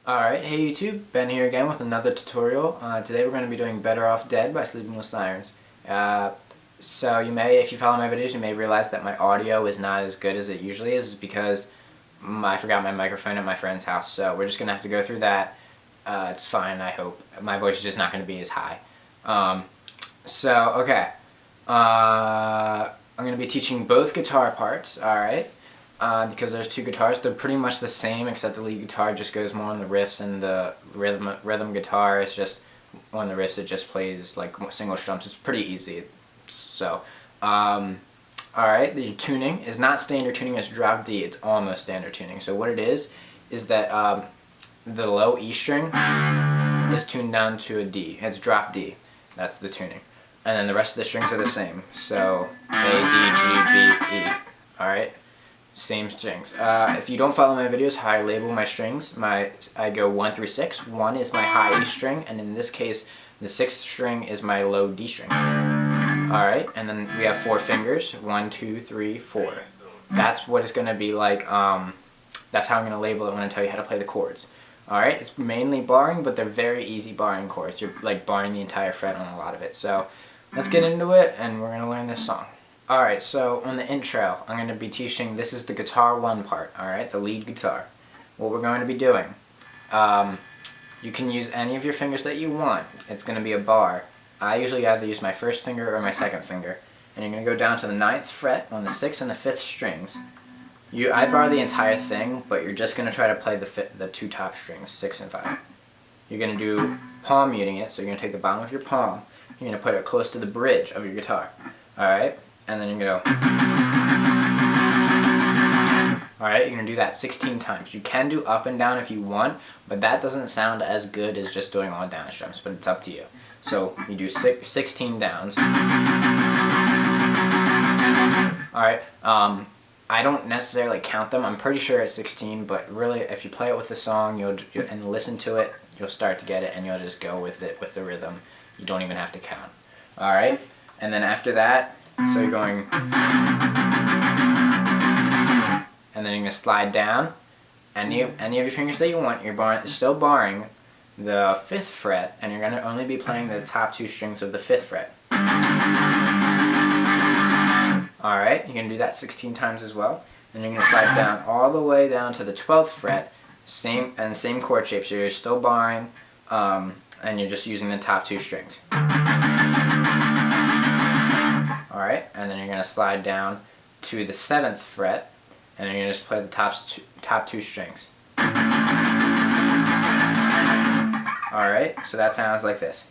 Alright, hey YouTube, Ben here again with another tutorial. Today we're going to be doing Better Off Dead by Sleeping with Sirens. So you may, if you follow my videos, you may realize that my audio is not as good as it usually is because I forgot my microphone at my friend's house. So we're just going to have to go through that. It's fine, I hope. My voice is just not going to be as high. Okay. I'm going to be teaching both guitar parts, alright? Because there's two guitars. They're pretty much the same, except the lead guitar just goes more on the riffs, and the rhythm guitar is just on the riffs. It just plays like single strums. It's pretty easy. So, alright, the tuning is not standard tuning. It's drop D. It's almost standard tuning. So what it is that the low E string is tuned down to a D. It's drop D. That's the tuning. And then the rest of the strings are the same. So A, D, G, B, E. Alright? Same strings. If you don't follow my videos, how I label my strings, I go 1 through 6. 1 is my high E string, and in this case, the 6th string is my low D string. Alright, and then we have 4 fingers. 1, 2, 3, 4. That's what it's going to be like. That's how I'm going to label it when I tell you how to play the chords. Alright, it's mainly barring, but they're very easy barring chords. You're like barring the entire fret on a lot of it. So let's get into it, and we're going to learn this song. Alright, so on the intro, I'm going to be teaching, this is the guitar 1 part, alright, the lead guitar. What we're going to be doing, you can use any of your fingers that you want. It's going to be a bar. I usually either use my first finger or my second finger. And you're going to go down to the 9th fret on the 6th and the 5th strings. I bar the entire thing, but you're just going to try to play the 2 top strings, 6 and 5. You're going to do palm muting it, so you're going to take the bottom of your palm, you're going to put it close to the bridge of your guitar, alright? And then you're going to go. Alright, you're going to do that 16 times. You can do up and down if you want, but that doesn't sound as good as just doing all down strums, but it's up to you. So you do 16 downs. Alright, I don't necessarily count them. I'm pretty sure it's 16, but really if you play it with the song and listen to it, you'll start to get it, and you'll just go with it with the rhythm. You don't even have to count. Alright, and then after that, so you're going, and then you're going to slide down. Any of your fingers that you want, you're still barring the 5th fret, and you're going to only be playing the top 2 strings of the 5th fret. Alright, you're going to do that 16 times as well. Then you're going to slide down all the way down to the 12th fret, same chord shape, so you're still barring, and you're just using the top 2 strings. Alright, and then you're going to slide down to the 7th fret, and you're going to just play the top 2 strings. Alright, so that sounds like this.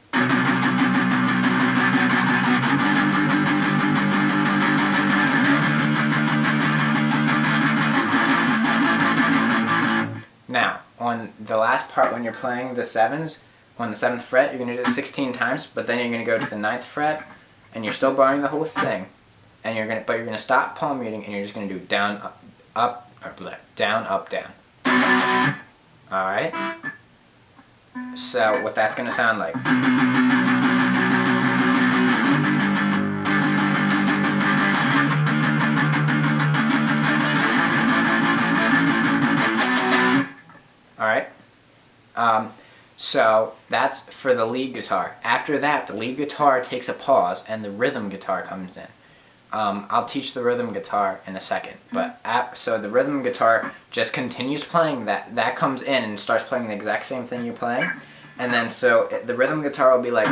Now, on the last part when you're playing the 7s, on the 7th fret, you're going to do it 16 times, but then you're going to go to the 9th fret, and you're still barring the whole thing, and you're gonna stop palm muting, and you're just gonna do down, up, down, up, down. All right. So what that's gonna sound like. All right. So that's for the lead guitar. After that, the lead guitar takes a pause and the rhythm guitar comes in. I'll teach the rhythm guitar in a second, but so the rhythm guitar just continues playing that. That comes in and starts playing the exact same thing you're playing, and then so the rhythm guitar will be like,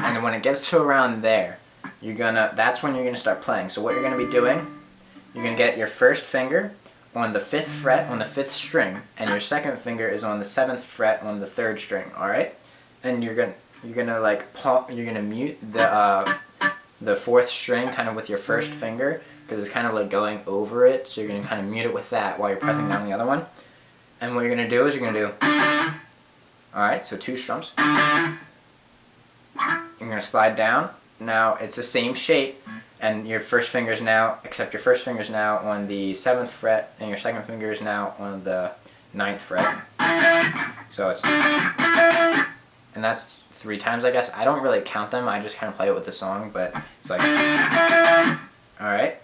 and when it gets to around there, that's when you're gonna start playing. So what you're gonna be doing, you're gonna get your first finger on the 5th fret on the 5th string, and your second finger is on the 7th fret on the 3rd string. All right, and you're gonna mute the 4th string kind of with your first finger, because it's kind of like going over it. So you're gonna kind of mute it with that while you're pressing down the other one. And what you're gonna do is you're gonna do. All right, so 2 strums. You're gonna slide down. Now it's the same shape. And your first finger is now, except your first finger is now on the 7th fret, and your second finger is now on the 9th fret. So it's, and that's 3 times, I guess. I don't really count them, I just kind of play it with the song, but it's like, alright.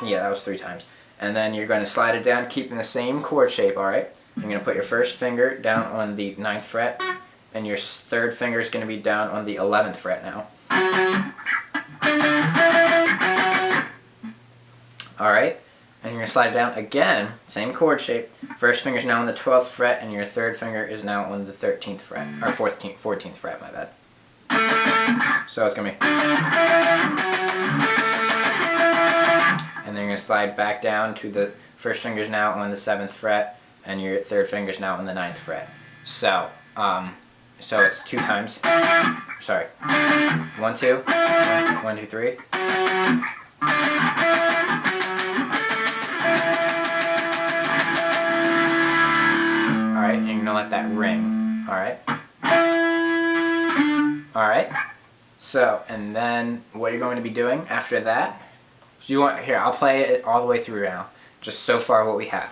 Yeah, that was 3 times. And then you're going to slide it down, keeping the same chord shape, alright? You're going to put your first finger down on the 9th fret, and your third finger is going to be down on the 11th fret now. Alright? And you're going to slide it down again, same chord shape. First finger's now on the 12th fret, and your third finger is now on the 13th fret. Or 14th fret, my bad. So it's going to be... And then you're going to slide back down to the first finger's now on the 7th fret, and your third finger's now on the 9th fret. So, so it's 2 times. Sorry. 1, 2. 1, 2, 3. Alright, and you're going to let that ring. Alright? Alright? So, and then what you're going to be doing after that, so you want, here, I'll play it all the way through now. Just so far what we have.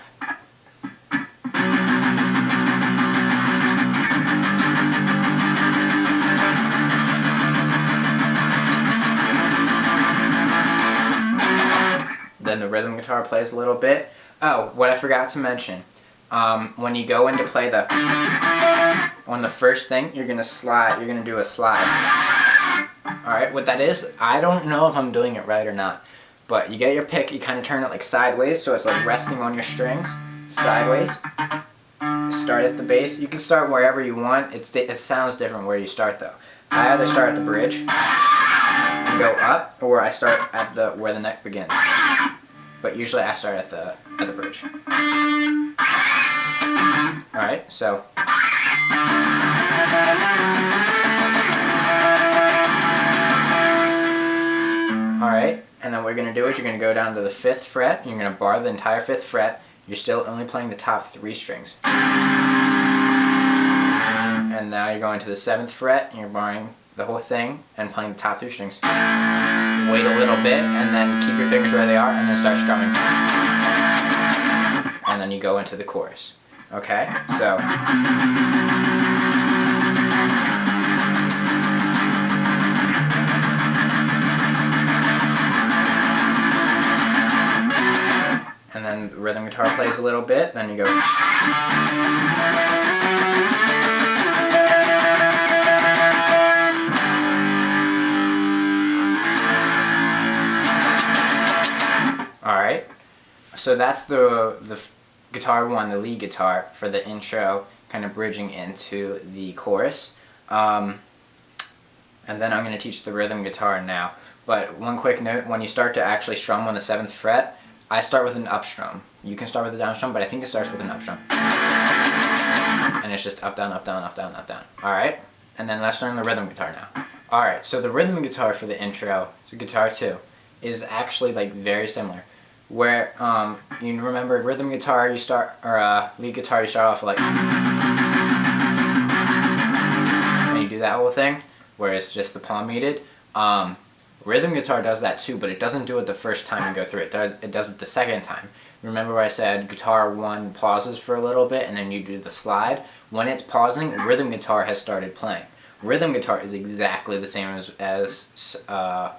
Then the rhythm guitar plays a little bit. Oh, what I forgot to mention. When you go in to play the... On the first thing, you're going to do a slide. Alright, what that is, I don't know if I'm doing it right or not. But you get your pick, you kind of turn it like sideways, so it's like resting on your strings. Sideways. Start at the bass. You can start wherever you want. It sounds different where you start though. I either start at the bridge and go up, or I start at where the neck begins. But usually I start at the bridge. Alright, so. Alright, and then what you're going to do is you're going to go down to the 5th fret, and you're going to bar the entire 5th fret. You're still only playing the top 3 strings. And now you're going to the 7th fret, and you're barring the whole thing and playing the top 3 strings. Wait a little bit, and then keep your fingers where they are, and then start strumming. And then you go into the chorus. Okay, so. And then the rhythm guitar plays a little bit, then you go. Alright, so that's the guitar 1, the lead guitar, for the intro, kind of bridging into the chorus. And then I'm going to teach the rhythm guitar now. But one quick note, when you start to actually strum on the 7th fret, I start with an up strum. You can start with a down strum, but I think it starts with an up strum. And it's just up, down, up, down, up, down, up, down. Alright? And then let's learn the rhythm guitar now. Alright, so the rhythm guitar for the intro, so guitar 2, is actually like very similar. Where, you remember rhythm guitar, you start, or lead guitar, you start off like, and you do that whole thing, where it's just the palm muted. Rhythm guitar does that too, but it doesn't do it the first time you go through it. It does it the second time. Remember where I said guitar 1 pauses for a little bit and then you do the slide? When it's pausing, rhythm guitar has started playing. Rhythm guitar is exactly the same as the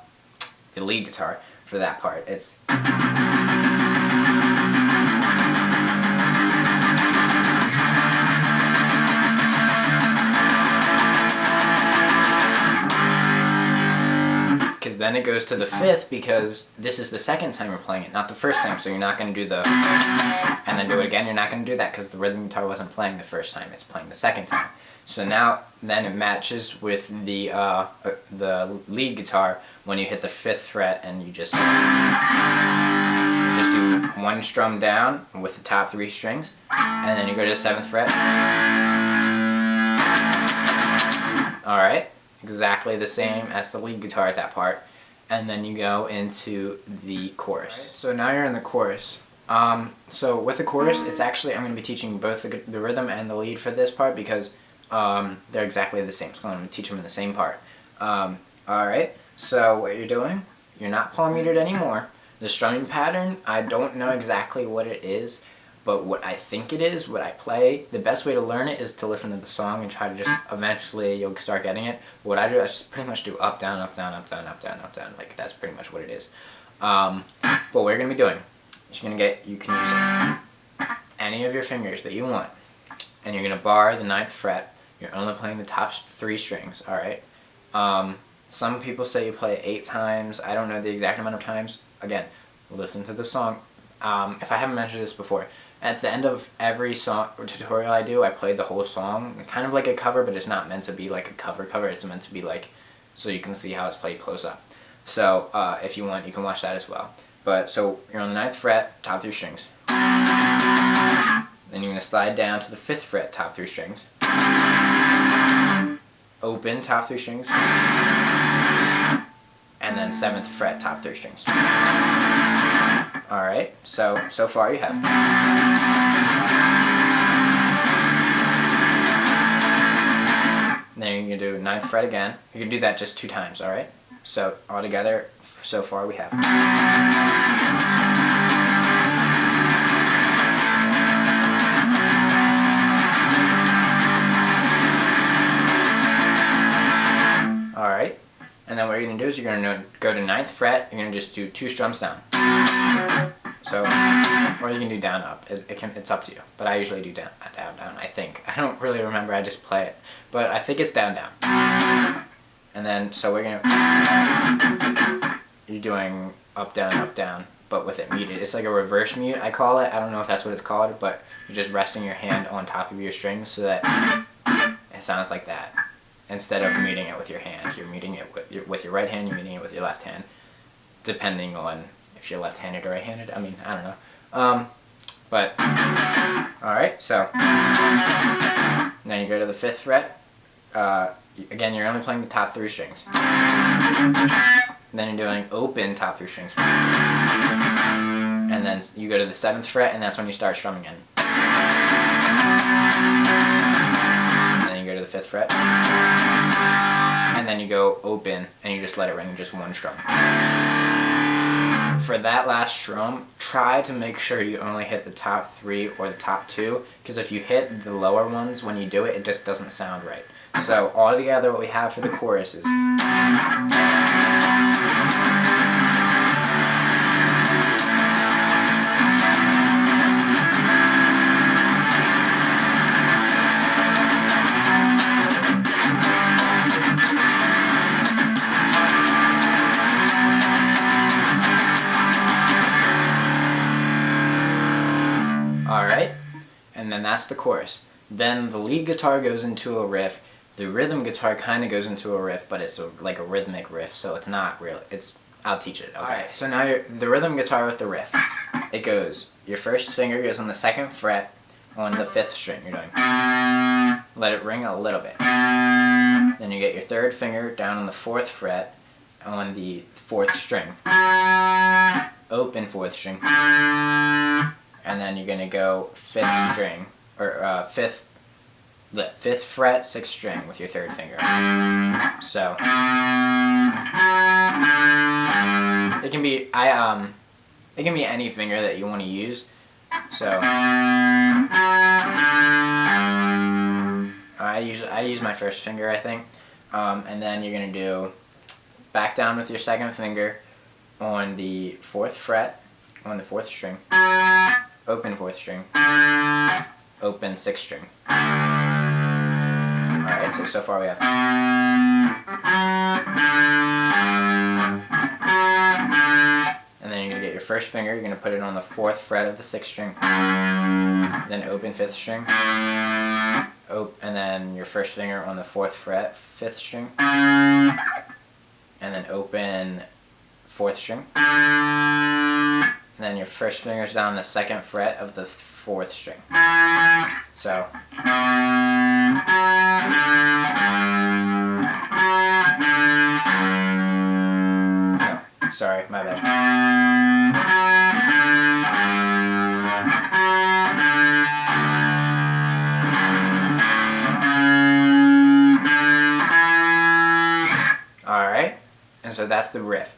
lead guitar for that part. It's... Because then it goes to the 5th, because this is the second time you're playing it, not the first time, so you're not going to do the and then do it again. You're not going to do that because the rhythm guitar wasn't playing the first time, it's playing the second time. So now then it matches with the lead guitar when you hit the 5th fret and you just do 1 strum down with the top 3 strings, and then you go to the 7th fret. Alright, exactly the same as the lead guitar at that part. And then you go into the chorus. Right, so now you're in the chorus. So with the chorus, it's actually, I'm going to be teaching both the rhythm and the lead for this part because they're exactly the same. So I'm going to teach them in the same part. Alright, so what you're doing, you're not palm muted anymore. The strumming pattern, I don't know exactly what it is, but what I think it is, what I play, the best way to learn it is to listen to the song and try to just, eventually you'll start getting it. What I do, I just pretty much do up, down, up, down, up, down, up, down, up, down. Like, that's pretty much what it is. What we're going to be doing is you can use any of your fingers that you want, and you're going to bar the 9th fret. You're only playing the top 3 strings, alright? Some people say you play it 8 times. I don't know the exact amount of times. Again, listen to the song. If I haven't mentioned this before, at the end of every song or tutorial I do, I play the whole song, kind of like a cover, but it's not meant to be like a cover. It's meant to be like, so you can see how it's played close up. So if you want, you can watch that as well. But so you're on the 9th fret, top 3 strings. Then you're going to slide down to the 5th fret, top 3 strings. Open, top 3 strings. And then 7th fret, top 3 strings. Alright, so far you have. Then you're going to do 9th fret again. You can do that just 2 times, alright? So all together, so far we have. Alright, and then what you're going to do is you're going to go to 9th fret, you're going to just do 2 strums down. So, or you can do down up, it's up to you, but I usually do down, I think. I don't really remember, I just play it, but I think it's down. And then, so you're doing up, down, but with it muted. It's like a reverse mute, I call it. I don't know if that's what it's called, but you're just resting your hand on top of your strings so that it sounds like that. Instead of muting it with your hand, you're muting it with your right hand, you're muting it with your left hand, depending on if you're left-handed or right-handed. I mean, I don't know. But, alright, so, now you go to the 5th fret. Again, you're only playing the top 3 strings. Then you're doing open top 3 strings. And then you go to the 7th fret, and that's when you start strumming in. And then you go to the 5th fret. And then you go open, and you just let it ring just 1 strum. For that last strum, try to make sure you only hit the top 3 or the top 2, because if you hit the lower ones when you do it, it just doesn't sound right. So all together, what we have for the chorus is. Alright, and then that's the chorus. Then the lead guitar goes into a riff. The rhythm guitar kind of goes into a riff, but it's like a rhythmic riff, so it's not real. I'll teach it, okay? Alright, so now the rhythm guitar with the riff. It goes, your first finger goes on the 2nd fret on the 5th string you're doing. Let it ring a little bit. Then you get your 3rd finger down on the 4th fret on the 4th string. Open 4th string. And then you're going to go 5th string, or 5th fret, 6th string with your 3rd finger. So it can be it can be any finger that you want to use. So I use my 1st finger, I think. And then you're going to do back down with your 2nd finger on the 4th fret on the 4th string. Open 4th string. Open 6th string. Alright, so far we have. And then you're going to get your 1st finger, you're going to put it on the 4th fret of the 6th string. Then open 5th string. And then your 1st finger on the 4th fret, 5th string. And then open 4th string. And then your 1st finger's down the 2nd fret of the 4th string. So. No, sorry, my bad. Alright, and so that's the riff.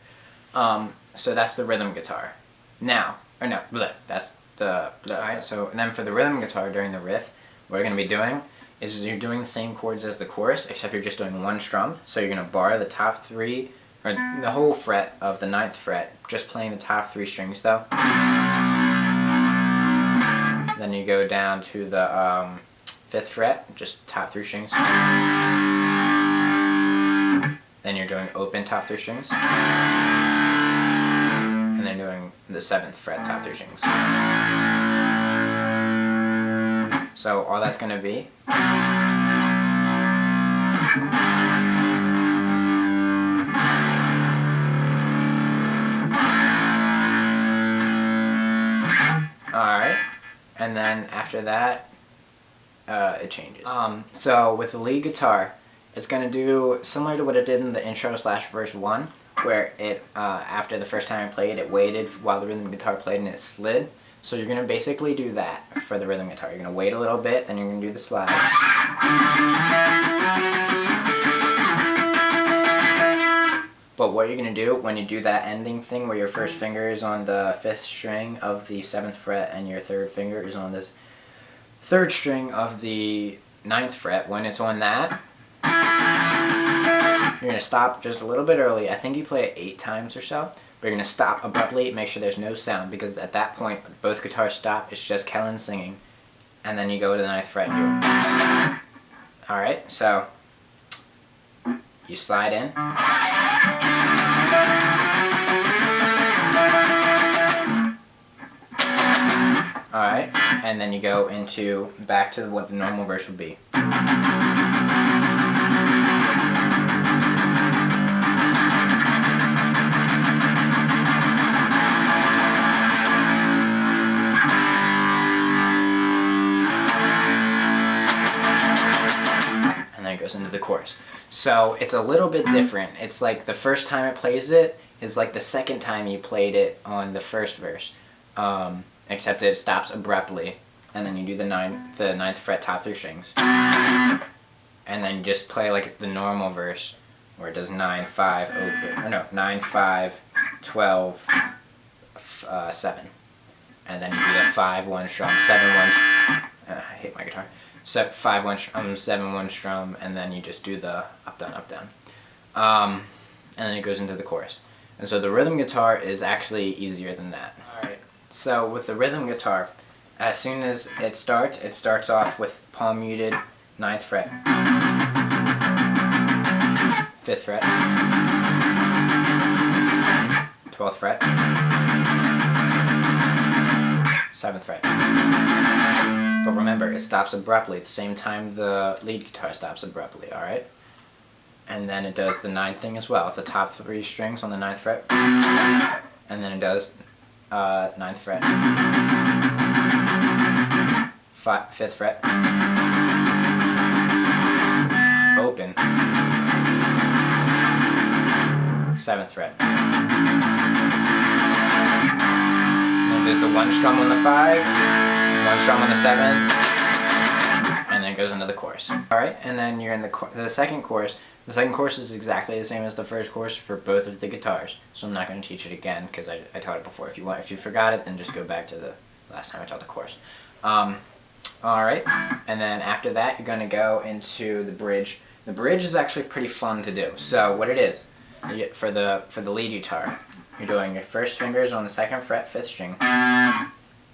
So that's the rhythm guitar. Now, or no, bleh, that's the, alright, so then for the rhythm guitar during the riff, what you're going to be doing is you're doing the same chords as the chorus, except you're just doing 1 strum. So you're going to bar the top 3, or the whole fret of the 9th fret, just playing the top 3 strings though. Then you go down to the 5th fret, just top 3 strings. Then you're doing open top 3 strings. And then doing the 7th fret top 3 strings. So all that's going to be alright, and then after that it changes. So with the lead guitar, it's going to do similar to what it did in the intro / verse 1, where it after the first time I played, it waited while the rhythm guitar played and it slid. So you're going to basically do that for the rhythm guitar. You're going to wait a little bit, then you're going to do the slide. But what you're going to do when you do that ending thing where your first finger is on the 5th string of the 7th fret and your 3rd finger is on the 3rd string of the 9th fret, when it's on that, you're going to stop just a little bit early. I think you play it 8 times or so. But you're going to stop abruptly, make sure there's no sound, because at that point, both guitars stop, it's just Kellen singing. And then you go to the 9th fret and do it. Alright, so you slide in. Alright, and then you go into back to what the normal verse would be. Goes into the chorus. So it's a little bit different. It's like the first time it plays it is like the second time you played it on the first verse, except it stops abruptly, and then you do the 9th fret top 3 strings, and then you just play like the normal verse where it does 9 5 open, or no, 9 5 12 7, and then you do the 5 1 strum, 7 1 I hate my guitar. 5 1 strum, 7 1 strum, and then you just do the up down, and then it goes into the chorus. And so the rhythm guitar is actually easier than that. Alright, so with the rhythm guitar, as soon as it starts off with palm muted 9th fret, 5th fret, 12th fret, 7th fret. But remember, it stops abruptly at the same time the lead guitar stops abruptly, alright? And then it does the 9th thing as well, the top 3 strings on the 9th fret. And then it does 9th fret, 5th fret, open, 7th fret. And then there's the 1 strum on the 5, 1 strum on the 7, and then it goes into the chorus. Alright, and then you're in the second chorus. The second chorus is exactly the same as the first chorus for both of the guitars, so I'm not going to teach it again because I taught it before. If you forgot it, then just go back to the last time I taught the chorus. Alright, and then after that you're going to go into the bridge. The bridge is actually pretty fun to do. So what it is, for the lead guitar, you're doing your first fingers on the 2nd fret, 5th string.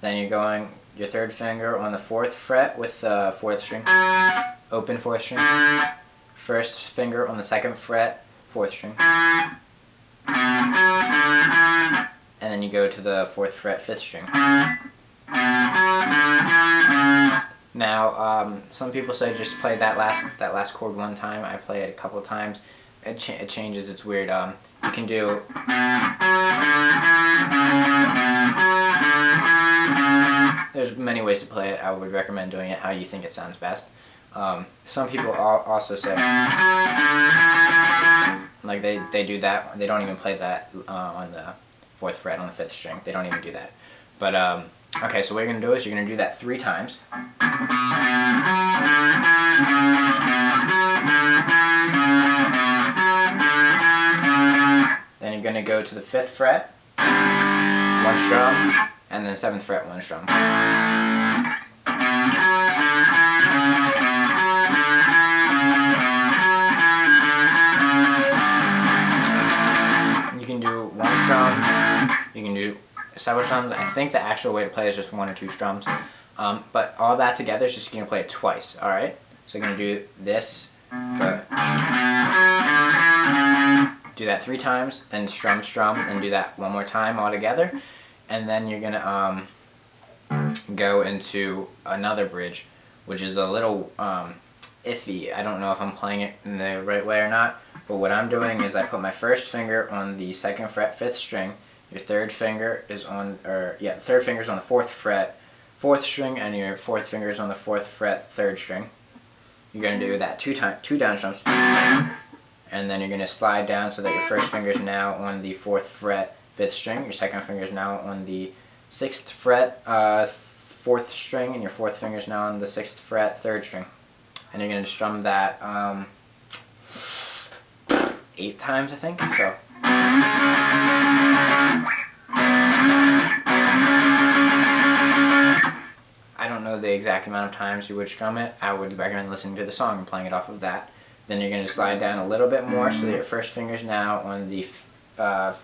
Then you're going your 3rd finger on the 4th fret with the 4th string, open 4th string. First finger on the 2nd fret, 4th string. And then you go to the 4th fret, 5th string. Now, some people say just play that last chord one time. I play it a couple of times. It changes. It's weird. You can do. There's many ways to play it. I would recommend doing it how you think it sounds best. Some people also say, like they do that. They don't even play that on the 4th fret on the 5th string. They don't even do that. But okay, so what you're gonna do is you're gonna do that 3 times. Then you're gonna go to the 5th fret, 1 strum, and then 7th fret, 1 strum. strum. You can do several strums. I think the actual way to play is just 1 or 2 strums. But all that together is just going to play it twice, alright? So you're going to do this, do that 3 times, then strum, strum, and do that 1 more time all together. And then you're going to go into another bridge, which is a little iffy. I don't know if I'm playing it in the right way or not, but what I'm doing is I put my first finger on the 2nd fret, 5th string. Your third finger is on, third finger is on the 4th fret, 4th string, and your 4th finger is on the 4th fret, 3rd string. You're going to do that 2 down strums, and then you're going to slide down so that your first finger is now on the 4th fret, 5th string. Your second finger is now on the 6th fret, 4th string, and your 4th finger is now on the 6th fret, 3rd string. And you're going to strum that 8 times, I think. So. I don't know the exact amount of times you would strum it. I would recommend listening to the song and playing it off of that. Then you're going to slide down a little bit more so that your first finger is now on the 5th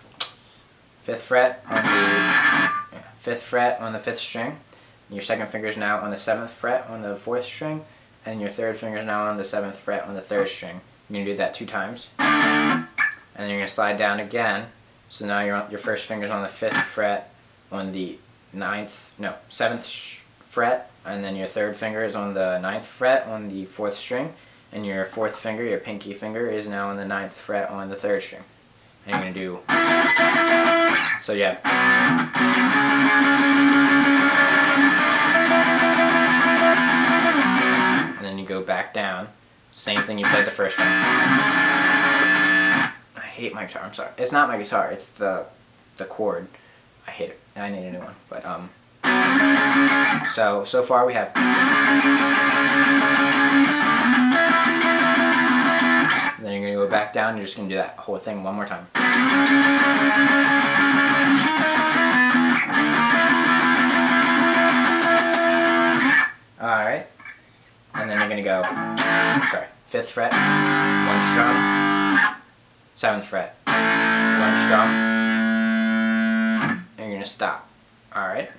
fret on the 5th fret on the 5th string. Your second finger is now on the 7th fret on the 4th string, and your third finger is now on the 7th fret on the 3rd string. You're going to do that 2 times. And then you're going to slide down again. So now your first finger is on the 5th fret on the 7th fret, and then your third finger is on the 9th fret on the 4th string, and your 4th finger, your pinky finger, is now on the 9th fret on the 3rd string. And you're going to do, so you have, and then you go back down, same thing you played the first time. I hate my guitar, I'm sorry. It's not my guitar, it's the chord. I hate it, I need a new one, but so far we have, then you're going to go back down, you're just going to do that whole thing 1 more time. Alright, and then you're going to go, 5th fret, 1 strum, 7th fret, 1 strum, and you're going to stop. Alright?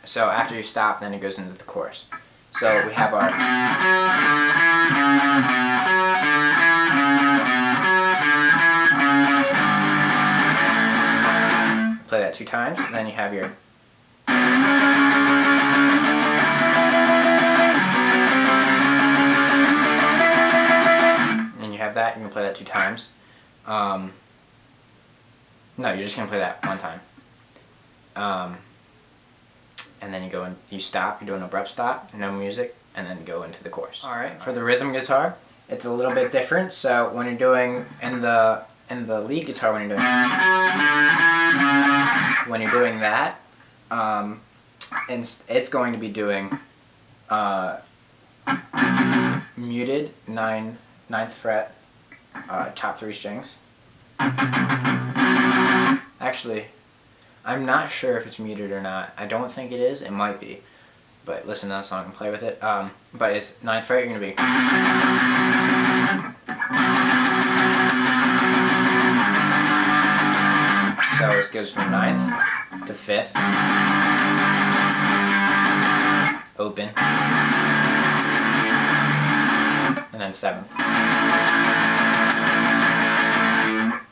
So after you stop, then it goes into the chorus. So we have our, play that 2 times, and then you have your, and you have that, you can play that 2 times. No, you're just going to play that 1 time. And then you go and you stop, you do an abrupt stop, no music, and then go into the chorus. Alright, for the rhythm guitar, it's a little bit different. So when you're doing, in the lead guitar, when you're doing that, it's going to be doing muted 9th fret, top 3 strings. Actually, I'm not sure if it's muted or not. I don't think it is. It might be. But listen to that song and play with it. But it's 9th fret, you're going to be. So it goes from 9th to 5th. Open. And then 7th.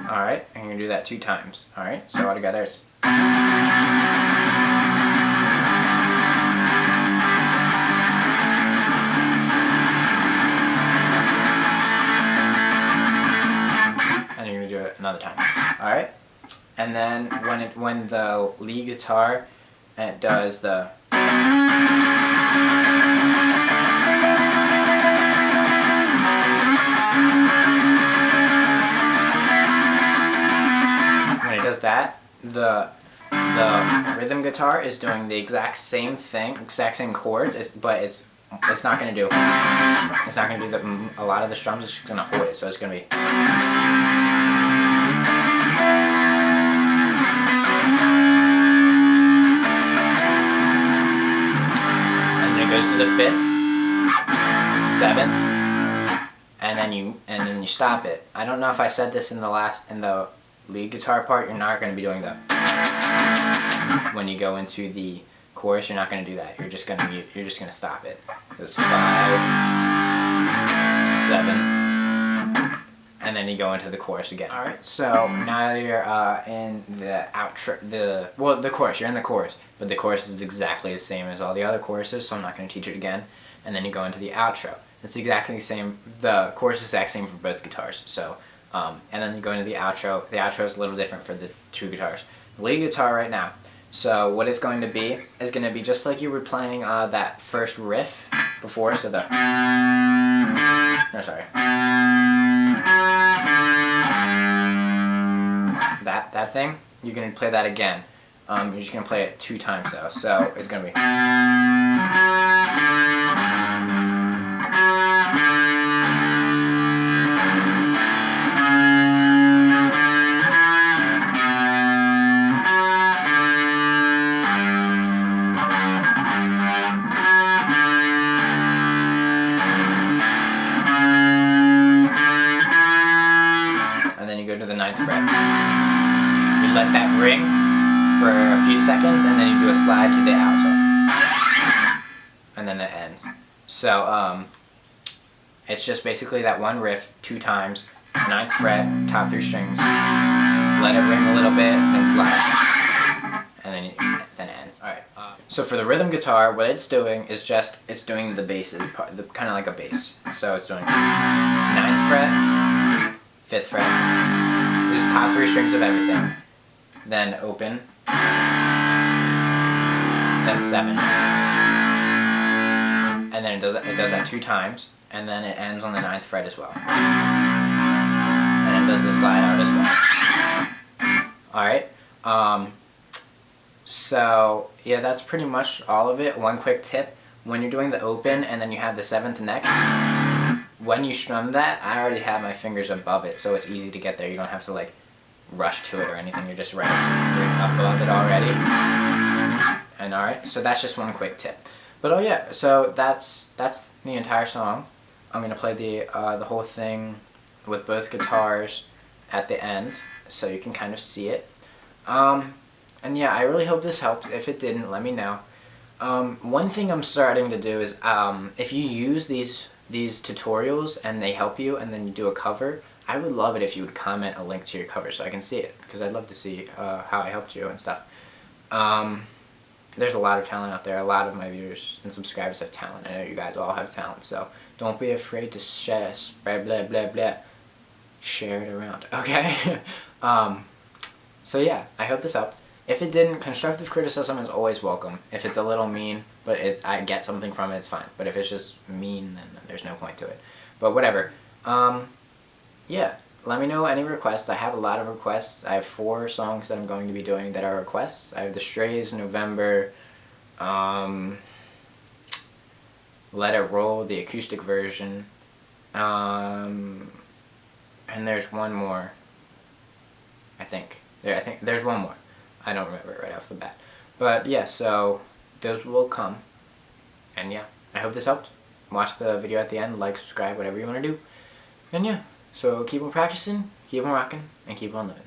Alright, and you're going to do that 2 times. Alright, so altogether it's. And you're going to do it another time. Alright? And then when the lead guitar does the does that, the rhythm guitar is doing the exact same thing, exact same chords, but it's not going to do a lot of the strums. It's just going to hold it, so it's going to be. And then it goes to the 5th, 7th, and then you stop it. I don't know if I said this in the lead guitar part. You're not going to be doing the when you go into the chorus. You're not going to do that. You're just going to stop it. It's 5, 7. And then you go into the chorus again. All right. So now you're in the outro. The chorus. You're in the chorus, but the chorus is exactly the same as all the other choruses. So I'm not going to teach it again. And then you go into the outro. It's exactly the same. The chorus is the exact same for both guitars. So and then you go into the outro. The outro is a little different for the two guitars. The lead guitar right now. So what it's going to be is going to be just like you were playing that first riff before. So the that thing, you're going to play that again. You're just going to play it 2 times though. So it's going to be. And then you go to the 9th fret. You let that ring for a few seconds, and then you do a slide to the outro. And then it ends. So, it's just basically that one riff 2 times, 9th fret, top 3 strings, let it ring a little bit, then slide. And then it ends. Alright. So for the rhythm guitar, what it's doing is it's doing the basses, kind of like a bass. So it's doing 9th fret, 5th fret, just top 3 strings of everything, then open, then 7, and then it does that 2 times, and then it ends on the 9th fret as well, and it does the slide out as well. Alright, so yeah, that's pretty much all of it. One quick tip: when you're doing the open and then you have the 7th next, when you strum that, I already have my fingers above it, so it's easy to get there. You don't have to like rush to it or anything. You're just right up above it already. And alright, so that's just one quick tip. But oh yeah, so that's the entire song. I'm gonna play the whole thing with both guitars at the end, so you can kind of see it. And yeah, I really hope this helped. If it didn't, let me know. One thing I'm starting to do is if you use these tutorials and they help you and then you do a cover, I would love it if you would comment a link to your cover so I can see it, because I'd love to see how I helped you and stuff. There's a lot of talent out there. A lot of my viewers and subscribers have talent. I know you guys all have talent, so don't be afraid to spread blah blah blah. Share it around, okay? So yeah, I hope this helped. If it didn't, constructive criticism is always welcome. If it's a little mean, but I get something from it, it's fine. But if it's just mean, then there's no point to it. But whatever. Yeah, let me know any requests. I have a lot of requests. I have 4 songs that I'm going to be doing that are requests. I have The Strays, November, Let It Roll, the acoustic version, and there's one more, I think there's one more. I don't remember it right off the bat. But yeah, so those will come. And yeah, I hope this helped. Watch the video at the end, like, subscribe, whatever you want to do. And yeah, so keep on practicing, keep on rocking, and keep on living.